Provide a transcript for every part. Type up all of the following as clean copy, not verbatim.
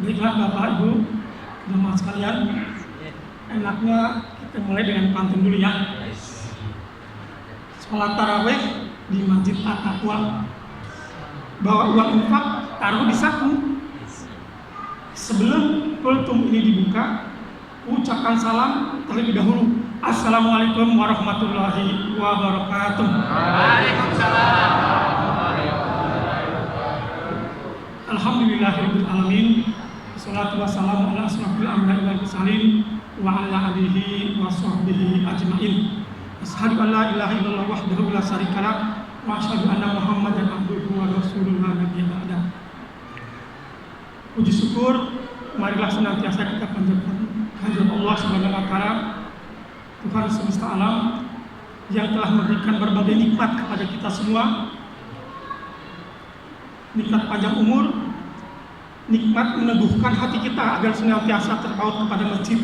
Baiklah Bapak Ibu jemaat sekalian, enaknya kita mulai dengan pantun dulu ya. Sholat taraweh di Masjid At-Taqwa, bawa uang infak taruh di saku. Sebelum kultum ini dibuka, ucapkan salam terlebih dahulu. Assalamualaikum warahmatullahi wabarakatuh. Waalaikumsalam. Alhamdulillahirabbil alamin. Wassalatu wassalamu ala asrofil anbiya'i wal mursalin wa ala alihi wa sahbihi ajmain. Asyhadu an la ilaha illallah wahdahu la syarikalah wa asyhadu anna Muhammadan abduhu wa rasuluhu la nabiyya ba'da. Puji syukur marilah senantiasa kita panjatkan kehadirat Allah Subhanahu wa taala, Tuhan semesta alam yang telah memberikan berbagai nikmat kepada kita semua. Nikmat panjang umur, nikmat meneguhkan hati kita agar senantiasa terpaut kepada masjid.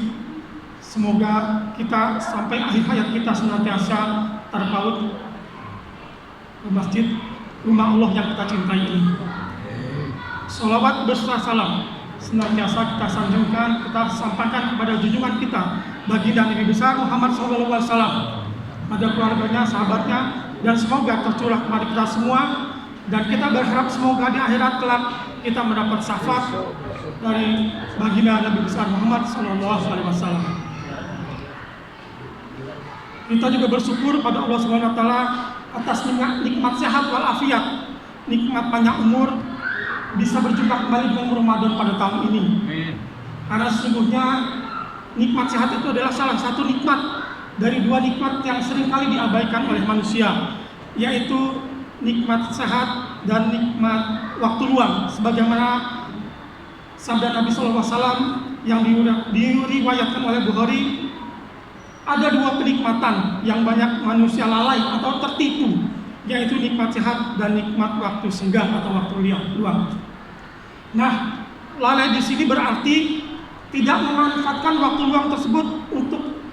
Semoga kita sampai akhir hayat kita senantiasa terpaut ke masjid, rumah Allah yang kita cintai ini. Sholawat beserta salam senantiasa kita sanjungkan, kita sampaikan kepada junjungan kita, baginda Nabi besar Muhammad SAW, pada keluarganya, sahabatnya, dan semoga tercurah kepada kita semua. Dan kita berharap semoga di akhirat kelak kita mendapat syafaat dari baginda Nabi besar Muhammad SAW. Kita juga bersyukur pada Allah Subhanahu wa taala atas nikmat sehat wal afiat, nikmat panjang umur, bisa berjumpa kembali dengan Ramadan pada tahun ini. Karena sesungguhnya nikmat sehat itu adalah salah satu nikmat dari dua nikmat yang seringkali diabaikan oleh manusia, yaitu nikmat sehat dan nikmat waktu luang. Sebagaimana sabda Nabi SAW yang diriwayatkan oleh Bukhari, ada dua kenikmatan yang banyak manusia lalai atau tertipu, yaitu nikmat sehat dan nikmat waktu senggang atau waktu luang. Nah, lalai di sini berarti tidak memanfaatkan waktu luang tersebut untuk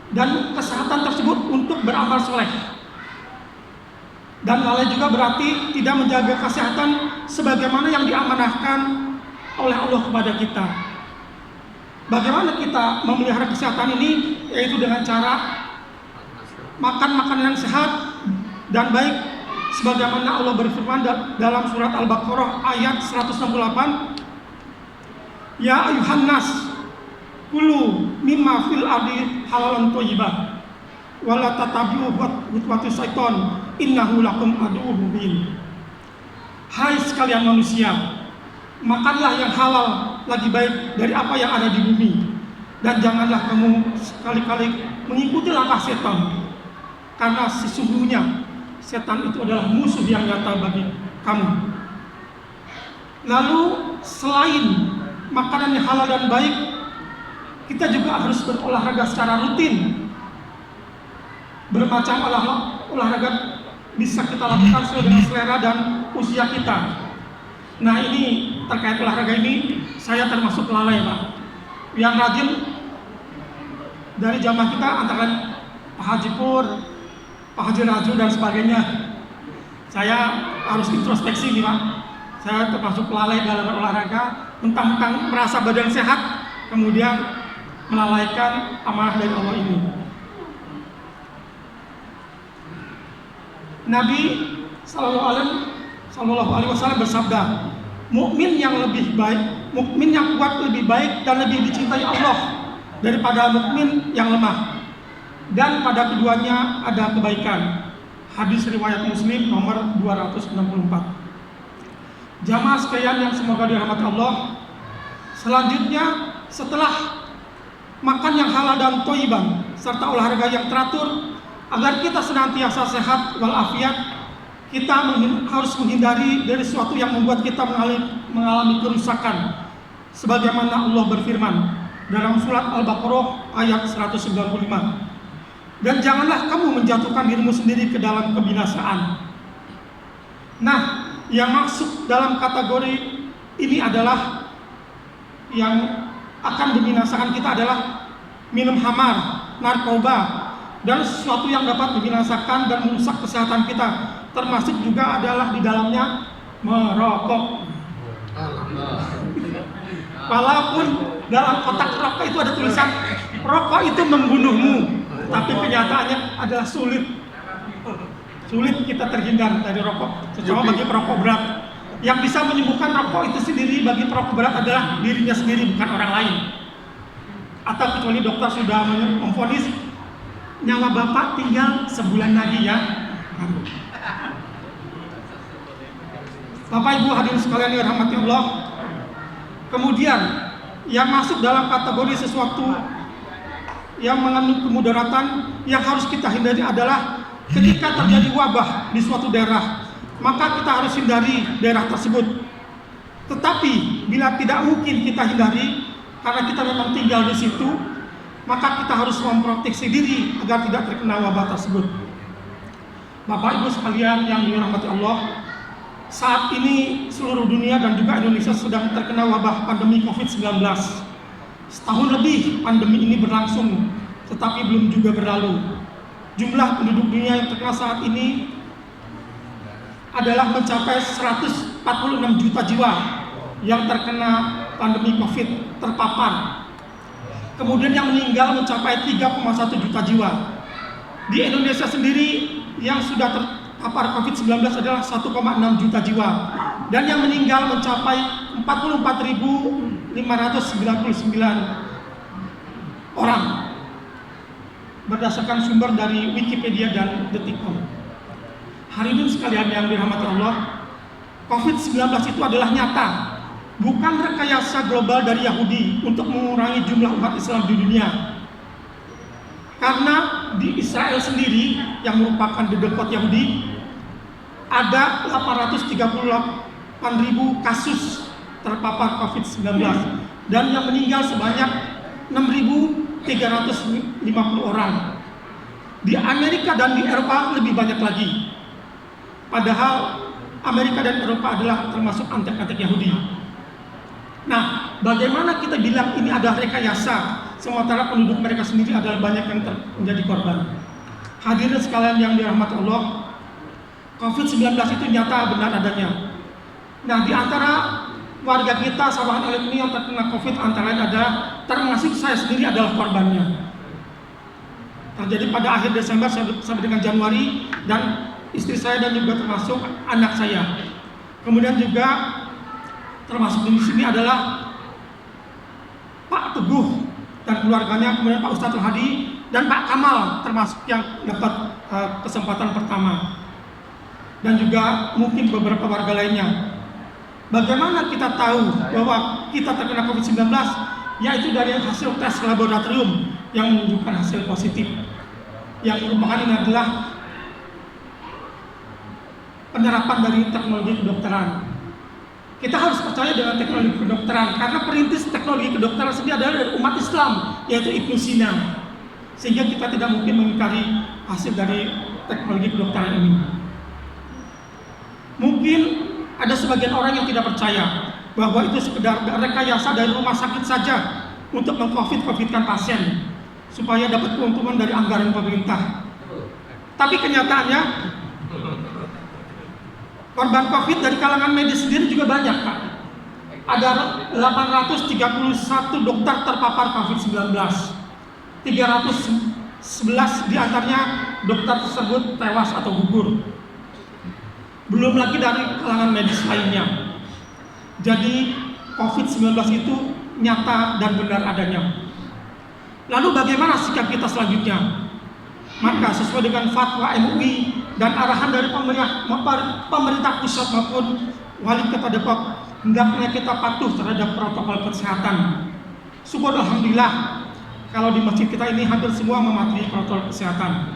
dan kesehatan tersebut untuk beramal soleh. Dan lalai juga berarti tidak menjaga kesehatan sebagaimana yang diamanahkan oleh Allah kepada kita. Bagaimana kita memelihara kesehatan ini? Yaitu dengan cara makan makanan yang sehat dan baik, sebagaimana Allah berfirman dalam surat Al-Baqarah ayat 168, Ya ayuhan nas kulu mimma fil ardi halalan thayyibah wala tatabi'u khutuwati syaiton innahu lakum aduwwun mubin. Hai sekalian manusia, makanlah yang halal lagi baik dari apa yang ada di bumi, dan janganlah kamu sekali-kali mengikuti langkah setan, karena sesungguhnya setan itu adalah musuh yang nyata bagi kamu. Lalu selain makanan yang halal dan baik, kita juga harus berolahraga secara rutin. Bermacam olahraga bisa kita lakukan sesuai dengan selera dan usia kita. Nah, ini terkait olahraga ini saya termasuk lalai, Pak. Yang rajin dari jamaah kita antara Pak Haji Pur, Pak Haji Raju dan sebagainya. Saya harus introspeksi nih, Pak. Saya termasuk lalai dalam berolahraga, mentang-mentang merasa badan sehat, kemudian melalaikan amanah dari Allah ini. Nabi Sallallahu Alaihi Wasallam bersabda, mukmin yang lebih baik, mukmin yang kuat lebih baik dan lebih dicintai Allah daripada mukmin yang lemah, dan pada keduanya ada kebaikan. Hadis riwayat Muslim nomor 264. Jamaah sekalian yang semoga dirahmati Allah, selanjutnya setelah makan yang halal dan thayyibah serta olahraga yang teratur, agar kita senantiasa sehat walafiat, kita harus menghindari dari sesuatu yang membuat kita mengalami kerusakan. Sebagaimana Allah berfirman dalam surat Al-Baqarah ayat 195, dan janganlah kamu menjatuhkan dirimu sendiri ke dalam kebinasaan. Nah, yang masuk dalam kategori ini adalah yang akan membinasakan kita adalah minum khamar, narkoba, dan sesuatu yang dapat membinasakan dan merusak kesehatan kita, termasuk juga adalah di dalamnya merokok. Walaupun dalam kotak rokok itu ada tulisan rokok itu membunuhmu, tapi kenyataannya adalah sulit kita terhindar dari rokok, terutama bagi perokok berat. Yang bisa menyembuhkan rokok itu sendiri bagi perokok berat adalah dirinya sendiri, bukan orang lain. Atau kecuali dokter sudah memvonis nyawa bapak tinggal sebulan lagi ya. Bapak Ibu hadirin sekalian yang dirahmati Allah. Kemudian yang masuk dalam kategori sesuatu yang mengandung kemudaratan yang harus kita hindari adalah ketika terjadi wabah di suatu daerah, maka kita harus hindari daerah tersebut. Tetapi bila tidak mungkin kita hindari karena kita memang tinggal di situ, maka kita harus memproteksi diri agar tidak terkena wabah tersebut. Bapak Ibu sekalian yang dirahmati Allah, saat ini seluruh dunia dan juga Indonesia sedang terkena wabah pandemi COVID-19. Setahun lebih pandemi ini berlangsung, tetapi belum juga berlalu. Jumlah penduduk dunia yang terkena saat ini adalah mencapai 146 juta jiwa yang terkena pandemi COVID terpapar. Kemudian yang meninggal mencapai 3,1 juta jiwa. Di Indonesia sendiri yang sudah terpapar COVID-19 adalah 1,6 juta jiwa. Dan yang meninggal mencapai 44.599 orang. Berdasarkan sumber dari Wikipedia dan Detikcom. Hadirin sekalian yang dirahmati Allah, COVID-19 itu adalah nyata, bukan rekayasa global dari Yahudi untuk mengurangi jumlah umat Islam di dunia. Karena di Israel sendiri yang merupakan dedekot Yahudi ada 838.000 kasus terpapar COVID-19 dan yang meninggal sebanyak 6.350 orang. Di Amerika dan di Eropa lebih banyak lagi. Padahal Amerika dan Eropa adalah termasuk antek-antek Yahudi. Nah, bagaimana kita bilang ini adalah rekayasa, sementara penduduk mereka sendiri adalah banyak yang menjadi korban. Hadirin sekalian yang dirahmati Allah, COVID-19 itu nyata benar adanya. Nah, di antara warga kita, sahabat elit ini yang terkena COVID antara lain adalah, termasuk saya sendiri adalah korbannya. Terjadi pada akhir Desember sampai dengan Januari, dan istri saya dan juga termasuk anak saya. Kemudian juga termasuk di sini adalah Pak Teguh dan keluarganya, kemudian Pak Ustadz Hadi dan Pak Kamal termasuk yang dapat kesempatan pertama, dan juga mungkin beberapa warga lainnya. Bagaimana kita tahu bahwa kita terkena COVID-19? Yaitu dari hasil tes laboratorium yang menunjukkan hasil positif, yang merupakan ini adalah penerapan dari teknologi kedokteran. Kita harus percaya dengan teknologi kedokteran karena perintis teknologi kedokteran sendiri adalah dari umat Islam, yaitu Ibnu Sina. Sehingga kita tidak mungkin mengingkari hasil dari teknologi kedokteran ini. Mungkin ada sebagian orang yang tidak percaya bahwa itu sekedar rekayasa dari rumah sakit saja untuk meng-COVID-COVID-kan pasien supaya dapat keuntungan dari anggaran pemerintah. Tapi kenyataannya korban COVID dari kalangan medis sendiri juga banyak, Pak. Ada 831 dokter terpapar COVID-19. 311 diantaranya dokter tersebut tewas atau gugur. Belum lagi dari kalangan medis lainnya. Jadi COVID-19 itu nyata dan benar adanya. Lalu bagaimana sikap kita selanjutnya? Maka sesuai dengan fatwa MUI dan arahan dari pemerintah pusat maupun wali kota Depok, hendaknya kita patuh terhadap protokol kesehatan. Syukur alhamdulillah kalau di masjid kita ini hampir semua mematuhi protokol kesehatan.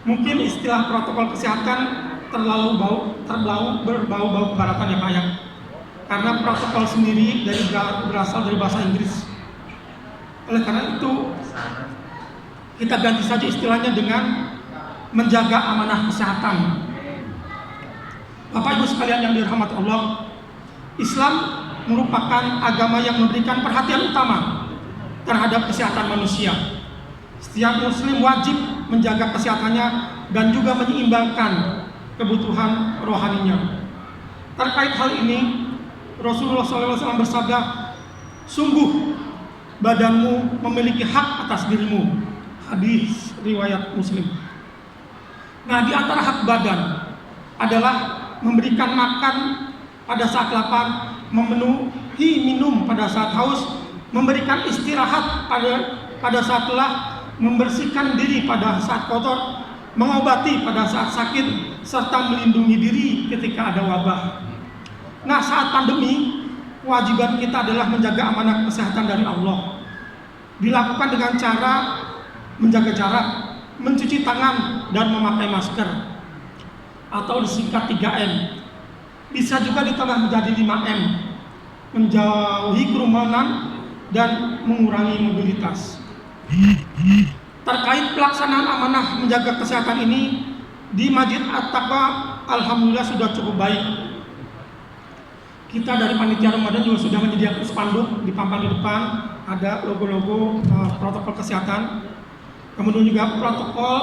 Mungkin istilah protokol kesehatan berbau-bau kebaratan ya Pak ya. Karena protokol sendiri berasal dari bahasa Inggris. Oleh karena itu kita ganti saja istilahnya dengan menjaga amanah kesehatan. Bapak Ibu sekalian yang dirahmati Allah, Islam merupakan agama yang memberikan perhatian utama terhadap kesehatan manusia. Setiap muslim wajib menjaga kesehatannya dan juga menyeimbangkan kebutuhan rohaninya. Terkait hal ini, Rasulullah SAW bersabda, "Sungguh badanmu memiliki hak atas dirimu." Hadis riwayat Muslim. Nah, di antara hak badan adalah memberikan makan pada saat lapar, memenuhi minum pada saat haus, memberikan istirahat pada saat lelah, membersihkan diri pada saat kotor, mengobati pada saat sakit, serta melindungi diri ketika ada wabah. Nah, saat pandemi, kewajiban kita adalah menjaga amanah kesehatan dari Allah. Dilakukan dengan cara menjaga jarak, mencuci tangan, dan memakai masker, atau disingkat 3M. Bisa juga ditambah menjadi 5M, menjauhi kerumunan dan mengurangi mobilitas. Terkait pelaksanaan amanah menjaga kesehatan ini di Masjid At-Taqwa, alhamdulillah sudah cukup baik. Kita dari panitia Ramadan juga sudah menyediakan spanduk dipampang di depan, ada logo-logo protokol kesehatan. Kemudian juga protokol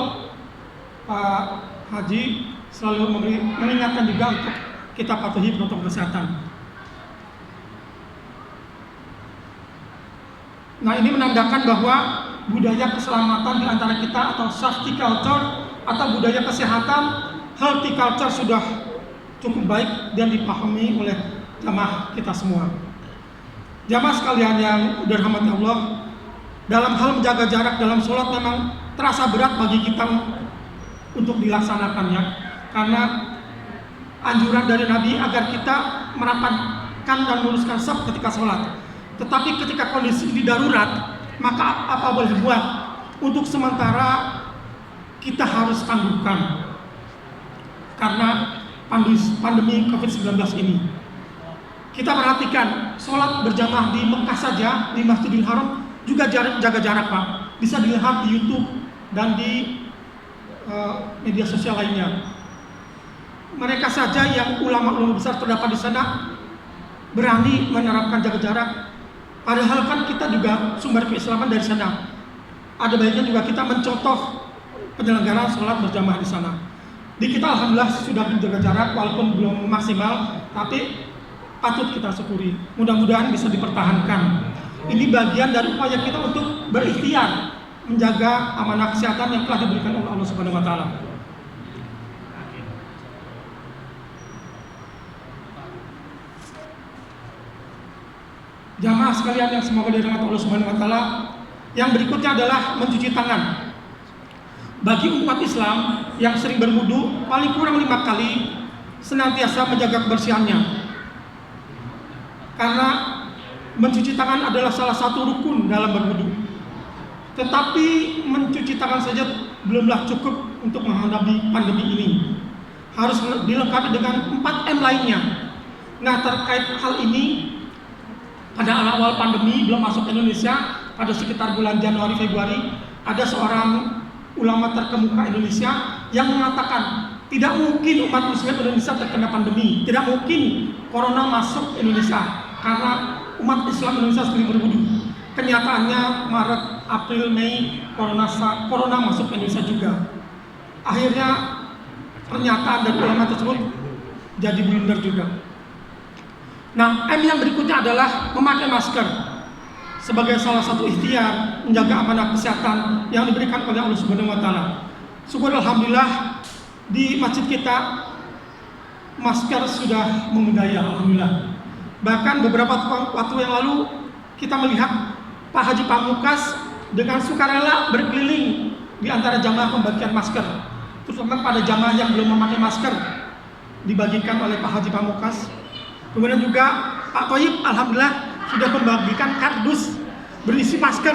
Pak Haji selalu mengingatkan juga untuk kita patuhi protokol kesehatan. Nah, ini menandakan bahwa budaya keselamatan di antara kita atau safety culture atau budaya kesehatan, healthy culture sudah cukup baik dan dipahami oleh jamaah kita semua. Jamaah sekalian yang dirahmati Allah, dalam hal menjaga jarak dalam sholat memang terasa berat bagi kita untuk dilaksanakannya, karena anjuran dari Nabi agar kita merapatkan dan meluruskan saf ketika sholat. Tetapi ketika kondisi ini darurat, maka apa boleh dibuat? Untuk sementara kita harus tangguhkan karena pandemi COVID-19 ini. Kita perhatikan sholat berjamaah di Mekah saja, di Masjidil Haram juga jaga jarak, Pak. Bisa dilihat di YouTube dan di media sosial lainnya. Mereka saja yang ulama-ulama besar terdapat di sana berani menerapkan jaga jarak. Padahal kan kita juga sumber keislaman dari sana. Ada baiknya juga kita mencontoh penyelenggaraan sholat berjamaah di sana. Di kita alhamdulillah sudah menjaga jarak walaupun belum maksimal, tapi patut kita syukuri. Mudah-mudahan bisa dipertahankan. Ini bagian dari upaya kita untuk berikhtiar menjaga amanah kesehatan yang telah diberikan oleh Allah Subhanahu wa taala. Jamaah sekalian yang semoga dirahmati Allah Subhanahu wa taala, yang berikutnya adalah mencuci tangan. Bagi umat Islam yang sering berwudu paling kurang 5 kali, senantiasa menjaga kebersihannya. Karena mencuci tangan adalah salah satu rukun dalam berwudu. Tetapi mencuci tangan saja belumlah cukup untuk menghadapi pandemi ini. Harus dilengkapi dengan 4M lainnya. Nah, terkait hal ini, pada awal pandemi belum masuk ke Indonesia, pada sekitar bulan Januari Februari, ada seorang ulama terkemuka Indonesia yang mengatakan tidak mungkin umat muslim Indonesia terkena pandemi, tidak mungkin corona masuk Indonesia karena umat Islam Indonesia sering berwudu. Kenyataannya Maret, April, Mei corona masuk ke Indonesia juga. Akhirnya pernyataan dari ulama tersebut jadi blunder juga. Nah, M yang berikutnya adalah memakai masker sebagai salah satu ikhtiar menjaga amanah kesehatan yang diberikan oleh Allah Subhanahu wa taala. Syukur alhamdulillah di masjid kita masker sudah membudaya alhamdulillah. Bahkan beberapa waktu yang lalu kita melihat Pak Haji Pamungkas dengan sukarela berkeliling di antara jamaah membagikan masker, terutama pada jamaah yang belum memakai masker dibagikan oleh Pak Haji Pamungkas. Kemudian juga Pak Toyib alhamdulillah sudah membagikan kardus berisi masker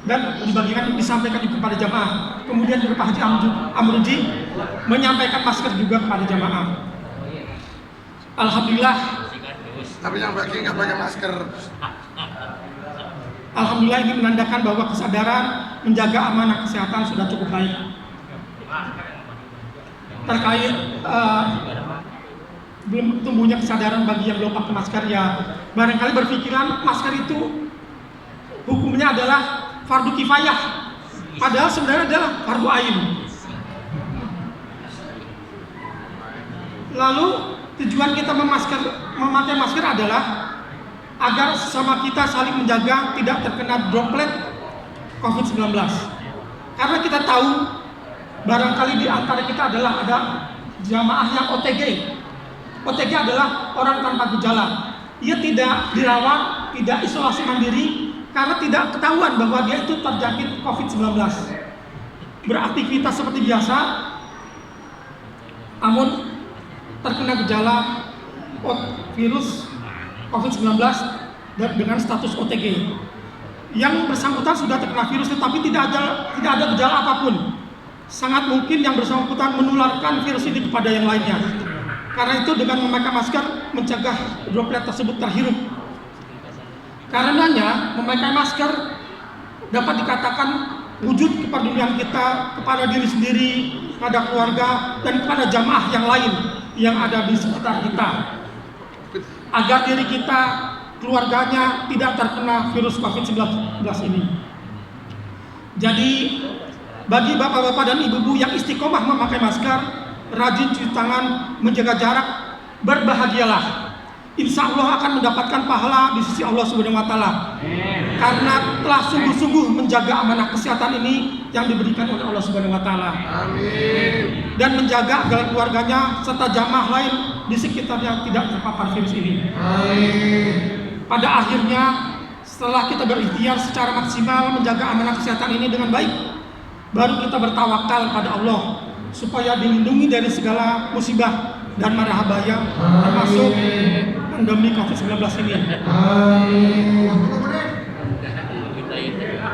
dan disampaikan juga kepada jamaah. Kemudian juga Pak Haji Amruji menyampaikan masker juga kepada jamaah. Alhamdulillah. Tapi yang bagi nggak pakai masker. Alhamdulillah ini menandakan bahwa kesadaran menjaga amanah kesehatan sudah cukup baik. Terkait belum tumbuhnya kesadaran bagi yang belum pakai masker, ya barangkali berpikiran masker itu hukumnya adalah fardu kifayah, padahal sebenarnya adalah fardu ain. Lalu tujuan kita memakai masker adalah agar sesama kita saling menjaga tidak terkena droplet COVID-19. Karena kita tahu barangkali di antara kita adalah ada jamaah yang OTG. OTG adalah orang tanpa gejala. Ia tidak dirawat, tidak isolasi mandiri karena tidak ketahuan bahwa dia itu terjangkit COVID-19. Beraktivitas seperti biasa, namun terkena gejala virus COVID-19 dengan status OTG. Yang bersangkutan sudah terkena virus tetapi tidak ada gejala apapun. Sangat mungkin yang bersangkutan menularkan virus ini kepada yang lainnya. Karena itu dengan memakai masker mencegah droplet tersebut terhirup. Karenanya memakai masker dapat dikatakan wujud kepedulian kita kepada diri sendiri, kepada keluarga, dan kepada jamaah yang lain yang ada di sekitar kita, agar diri kita, keluarganya tidak terkena virus COVID-19 ini. Jadi bagi bapak-bapak dan ibu-ibu yang istiqomah memakai masker, rajin cuci tangan, menjaga jarak, berbahagialah. Insya Allah akan mendapatkan pahala di sisi Allah Subhanahu wa Ta'ala. Karena telah sungguh-sungguh menjaga amanah kesehatan ini yang diberikan oleh Allah Subhanahu wa Ta'ala. Amin. Dan menjaga agar keluarganya serta jamaah lain di sekitarnya tidak terpapar virus ini. Amin. Pada akhirnya, setelah kita berikhtiar secara maksimal menjaga amanah kesehatan ini dengan baik, baru kita bertawakal pada Allah supaya dilindungi dari segala musibah dan marahbaya termasuk pandemi COVID-19 ini.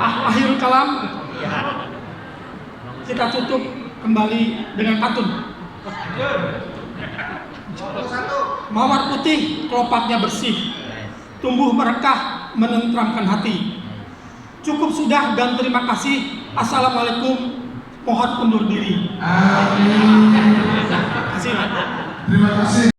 Akhirul kalam, kita tutup kembali dengan pantun. Mawar putih, kelopaknya bersih, tumbuh merekah, menenteramkan hati. Cukup sudah dan terima kasih. Assalamualaikum, mohon undur diri. Amin. Terima kasih. Terima kasih.